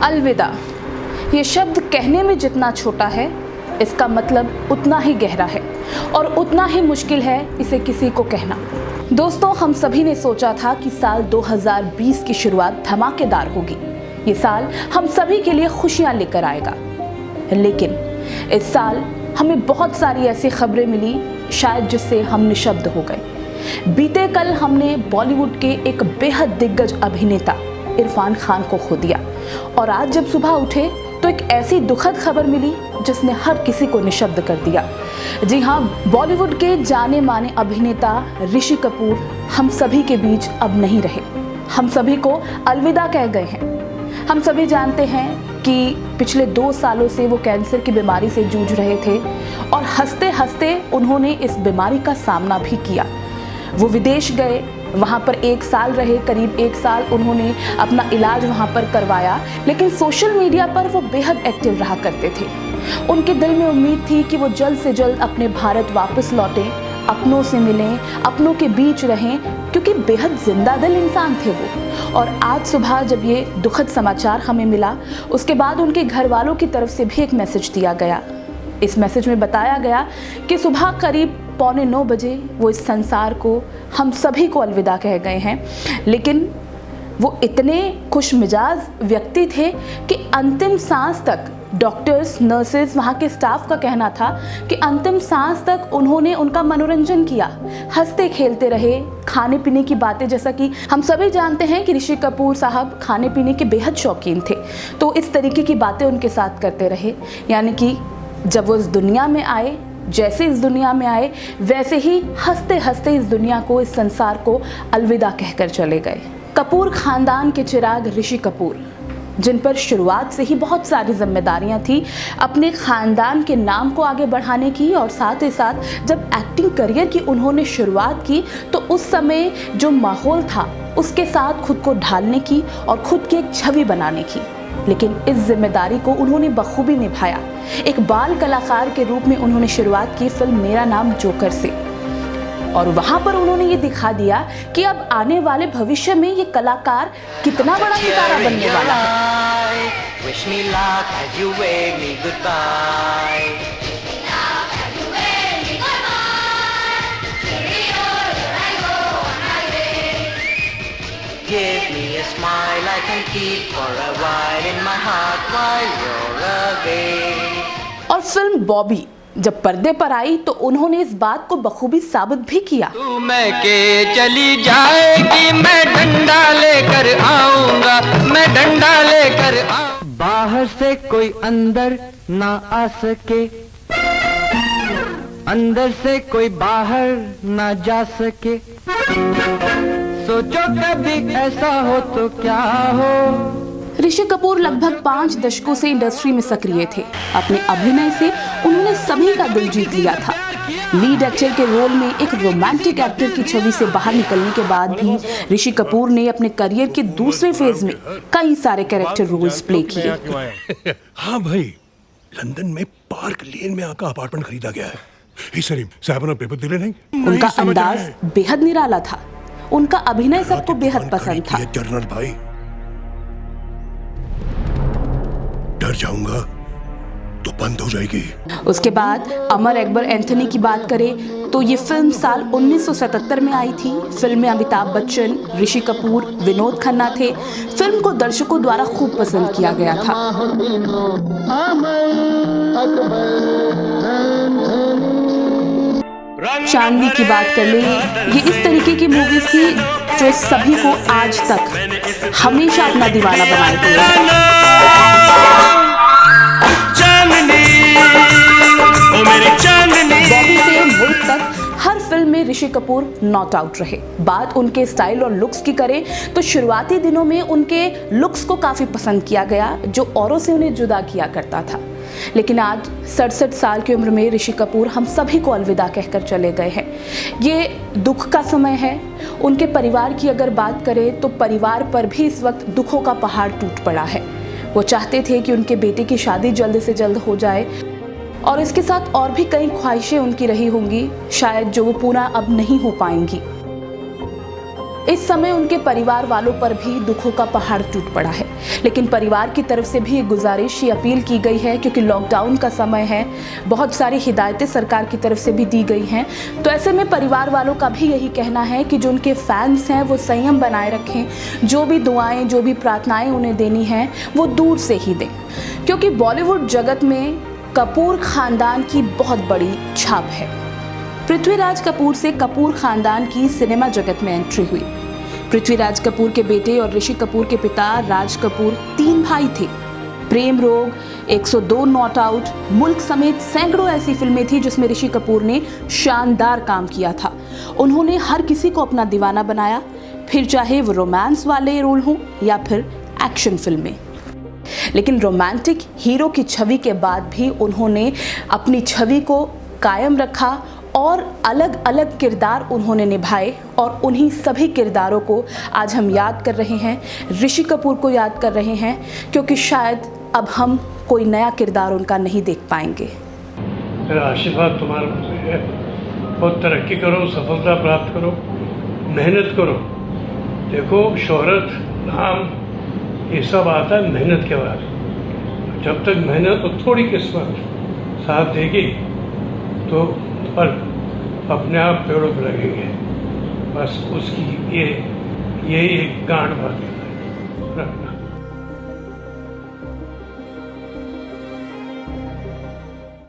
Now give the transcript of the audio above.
अलविदा, ये शब्द कहने में जितना छोटा है, इसका मतलब उतना ही गहरा है और उतना ही मुश्किल है इसे किसी को कहना। दोस्तों, हम सभी ने सोचा था कि साल 2020 की शुरुआत धमाकेदार होगी। ये साल हम सभी के लिए खुशियां लेकर आएगा, लेकिन इस साल हमें बहुत सारी ऐसी खबरें मिली शायद जिससे हम निशब्द हो गए। बीते कल हमने बॉलीवुड के एक बेहद दिग्गज अभिनेता इरफान खान को खो दिया और आज जब सुबह उठे तो एक ऐसी दुखद खबर मिली जिसने हर किसी को निशब्द कर दिया। जी हाँ, बॉलीवुड के जाने माने अभिनेता ऋषि कपूर हम सभी के बीच अब नहीं रहे। हम सभी को अलविदा कह गए हैं। हम सभी जानते हैं कि पिछले 2 सालों से वो कैंसर की बीमारी से जूझ रहे थे और हंसते हंसते उन्होंने इस बीमारी का सामना भी किया। वो विदेश गए, वहाँ पर 1 साल रहे, करीब 1 साल उन्होंने अपना इलाज वहाँ पर करवाया, लेकिन सोशल मीडिया पर वो बेहद एक्टिव रहा करते थे। उनके दिल में उम्मीद थी कि वो जल्द से जल्द अपने भारत वापस लौटें, अपनों से मिलें, अपनों के बीच रहें, क्योंकि बेहद जिंदा दिल इंसान थे वो। और आज सुबह जब ये दुखद समाचार हमें मिला, उसके बाद उनके घर वालों की तरफ से भी एक मैसेज दिया गया। इस मैसेज में बताया गया कि सुबह करीब 8:45 बजे वो इस संसार को, हम सभी को अलविदा कह गए हैं। लेकिन वो इतने खुश मिजाज व्यक्ति थे कि अंतिम सांस तक, डॉक्टर्स, नर्सेज, वहाँ के स्टाफ का कहना था कि अंतिम सांस तक उन्होंने उनका मनोरंजन किया, हंसते खेलते रहे। खाने पीने की बातें, जैसा कि हम सभी जानते हैं कि ऋषि कपूर साहब खाने पीने के बेहद शौकीन थे, तो इस तरीके की बातें उनके साथ करते रहे। यानी कि जब वो इस दुनिया में आए, जैसे इस दुनिया में आए, वैसे ही हंसते हंसते इस दुनिया को, इस संसार को अलविदा कहकर चले गए। कपूर खानदान के चिराग ऋषि कपूर, जिन पर शुरुआत से ही बहुत सारी जिम्मेदारियां थी अपने खानदान के नाम को आगे बढ़ाने की, और साथ ही साथ जब एक्टिंग करियर की उन्होंने शुरुआत की तो उस समय जो माहौल था उसके साथ खुद को ढालने की और खुद की एक छवि बनाने की। लेकिन इस जिम्मेदारी को उन्होंने बखूबी निभाया। एक बाल कलाकार के रूप में उन्होंने शुरुआत की फिल्म मेरा नाम जोकर से, और वहां पर उन्होंने ये दिखा दिया कि अब आने वाले भविष्य में ये कलाकार कितना बड़ा सितारा बनने वाला है। Give me a smile I can keep for a while in my heart while you're away. और फिल्म बॉबी जब पर्दे पर आई तो उन्होंने इस बात को बखूबी साबित भी किया। तू मैं के चली जाएगी, मैं डंडा लेकर आऊंगा, मैं डंडा लेकर बाहर से कोई अंदर ना आ सके, अंदर से कोई बाहर ना जा सके। सोचो कभी ऐसा हो तो क्या हो। ऋषि कपूर लगभग 5 दशकों से इंडस्ट्री में सक्रिय थे। अपने अभिनय से उन्होंने सभी का दिल जीत लिया था। लीड एक्टर के रोल में एक रोमांटिक एक्टर की छवि से बाहर निकलने के बाद भी ऋषि कपूर ने अपने करियर के दूसरे फेज में कई सारे कैरेक्टर रोल्स प्ले किए। हाँ भाई, लंदन में पार्क लेन में आका अपार्टमेंट खरीदा गया है। सलीम साहब ने पेपर दिले नहीं। उनका अंदाज बेहद निराला था, उनका अभिनय सबको बेहद पसंद था। जनरल भाई, डर जाऊंगा तो बंद हो जाएगी। उसके बाद अमर अकबर एंथनी की बात करें तो ये फिल्म साल 1977 में आई थी। फिल्म में अमिताभ बच्चन, ऋषि कपूर, विनोद खन्ना थे। फिल्म को दर्शकों द्वारा खूब पसंद किया गया था। चांदनी की बात कर ले, ये इस तरीके की मूवीज थी जो सभी को आज तक हमेशा अपना दीवाना बनाए हुए। बॉबी से मुल्क तक हर फिल्म में ऋषि कपूर नॉट आउट रहे। बात उनके स्टाइल और लुक्स की करें तो शुरुआती दिनों में उनके लुक्स को काफी पसंद किया गया, जो औरों से उन्हें जुदा किया करता था। लेकिन आज 67 साल की उम्र में ऋषि कपूर हम सभी को अलविदा कहकर चले गए हैं। ये दुख का समय है। उनके परिवार की अगर बात करें तो परिवार पर भी इस वक्त दुखों का पहाड़ टूट पड़ा है। वो चाहते थे कि उनके बेटे की शादी जल्द से जल्द हो जाए, और इसके साथ और भी कई ख्वाहिशें उनकी रही होंगी शायद, जो वो पूरा अब नहीं हो पाएंगी। इस समय उनके परिवार वालों पर भी दुखों का पहाड़ टूट पड़ा है, लेकिन परिवार की तरफ से भी एक गुजारिश, ये अपील की गई है क्योंकि लॉकडाउन का समय है, बहुत सारी हिदायतें सरकार की तरफ से भी दी गई हैं। तो ऐसे में परिवार वालों का भी यही कहना है कि जो उनके फैंस हैं वो संयम बनाए रखें, जो भी दुआएं, जो भी प्रार्थनाएं उन्हें देनी हैं वो दूर से ही दें, क्योंकि बॉलीवुड जगत में कपूर खानदान की बहुत बड़ी छाप है। पृथ्वीराज कपूर से कपूर खानदान की सिनेमा जगत में एंट्री हुई। पृथ्वीराज कपूर के बेटे और ऋषि कपूर के पिता राज कपूर 3 भाई थे। प्रेम रोग, 102 नॉट आउट, मुल्क समेत सैकड़ों ऐसी फिल्में थी जिसमें ऋषि कपूर ने शानदार काम किया था। उन्होंने हर किसी को अपना दीवाना बनाया, फिर चाहे वो रोमांस वाले रोल हों या फिर एक्शन फिल्में। लेकिन रोमांटिक हीरो की छवि के बाद भी उन्होंने अपनी छवि को कायम रखा और अलग अलग किरदार उन्होंने निभाए, और उन्हीं सभी किरदारों को आज हम याद कर रहे हैं, ऋषि कपूर को याद कर रहे हैं, क्योंकि शायद अब हम कोई नया किरदार उनका नहीं देख पाएंगे। मेरा आशीर्वाद तुम्हारे ऊपर है, बहुत तरक्की करो, सफलता प्राप्त करो, मेहनत करो। देखो, शोहरत, नाम, ये सब आता है मेहनत के बाद। जब तक मेहनत और थोड़ी किस्मत साथ देगी तो फल अपने आप पेड़ों पर लगेंगे। बस उसकी ये एक गांठ बात है रखना।